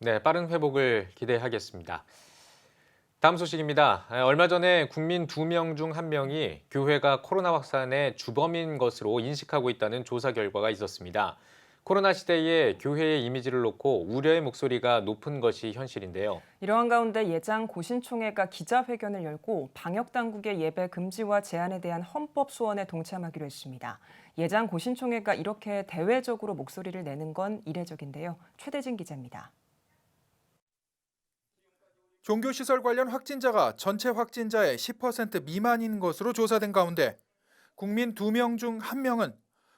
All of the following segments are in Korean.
네, 빠른 회복을 기대하겠습니다. 다음 소식입니다. 얼마 전에 국민 2명 중 1명이 교회가 코로나 확산의 주범인 것으로 인식하고 있다는 조사 결과가 있었습니다. 코로나 시대에 교회의 이미지를 놓고 우려의 목소리가 높은 것이 현실인데요. 이러한 가운데 예장 고신총회가 기자회견을 열고 방역당국의 예배 금지와 제한에 대한 헌법 소원에 동참하기로 했습니다. 예장 고신총회가 이렇게 대외적으로 목소리를 내는 건 이례적인데요. 최대진 기자입니다. 종교시설 관련 확진자가 전체 확진자의 10% 미만인 것으로 조사된 가운데 국민 2명 중 1명은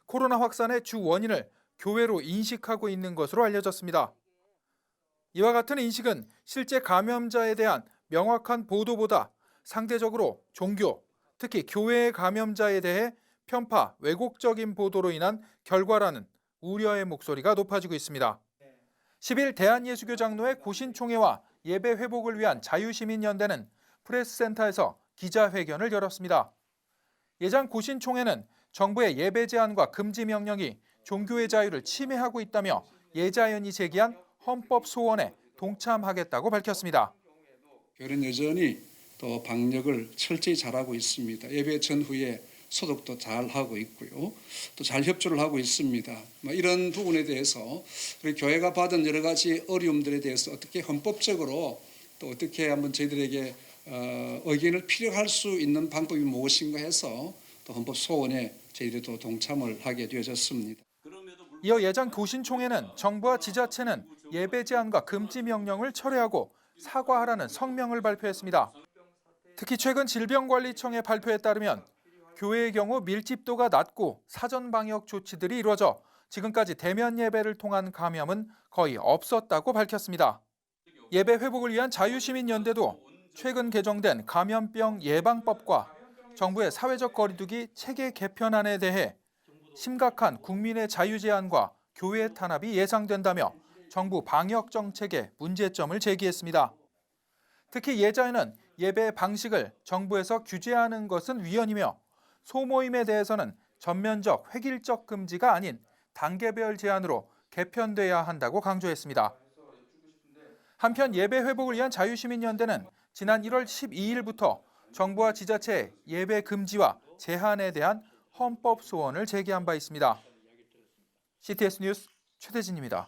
코로나 확산의 주 원인을 교회로 인식하고 있는 것으로 알려졌습니다. 이와 같은 인식은 실제 감염자에 대한 명확한 보도보다 상대적으로 종교, 특히 교회의 감염자에 대해 편파, 왜곡적인 보도로 인한 결과라는 우려의 목소리가 높아지고 있습니다. 10일 대한예수교 장로회 고신총회와 예배 회복을 위한 자유시민연대는 프레스센터에서 기자회견을 열었습니다. 예장 고신총회는 정부의 예배 제한과 금지 명령이 종교의 자유를 침해하고 있다며 예자연이 제기한 헌법 소원에 동참하겠다고 밝혔습니다. 교회는 여전히 또 방역을 철저히 잘하고 있습니다. 예배 전후에 소독도 잘 하고 있고요. 또 잘 협조를 하고 있습니다. 이런 부분에 대해서 우리 교회가 받은 여러 가지 어려움들에 대해서 어떻게 헌법적으로 또 어떻게 한번 저희들에게 의견을 필요할 수 있는 방법이 무엇인가 해서 또 헌법 소원에 저희들이 또 동참을 하게 되어졌습니다. 이어 예장 고신총회는 정부와 지자체는 예배 제한과 금지 명령을 철회하고 사과하라는 성명을 발표했습니다. 특히 최근 질병관리청의 발표에 따르면 교회의 경우 밀집도가 낮고 사전 방역 조치들이 이루어져 지금까지 대면 예배를 통한 감염은 거의 없었다고 밝혔습니다. 예배 회복을 위한 자유시민연대도 최근 개정된 감염병 예방법과 정부의 사회적 거리두기 체계 개편안에 대해 심각한 국민의 자유 제한과 교회 탄압이 예상된다며 정부 방역 정책의 문제점을 제기했습니다. 특히 예자연은 예배 방식을 정부에서 규제하는 것은 위헌이며 소모임에 대해서는 전면적 획일적 금지가 아닌 단계별 제한으로 개편돼야 한다고 강조했습니다. 한편 예배 회복을 위한 자유시민연대는 지난 1월 12일부터 정부와 지자체의 예배 금지와 제한에 대한 헌법 소원을 제기한 바 있습니다. CTS 뉴스 최대진입니다.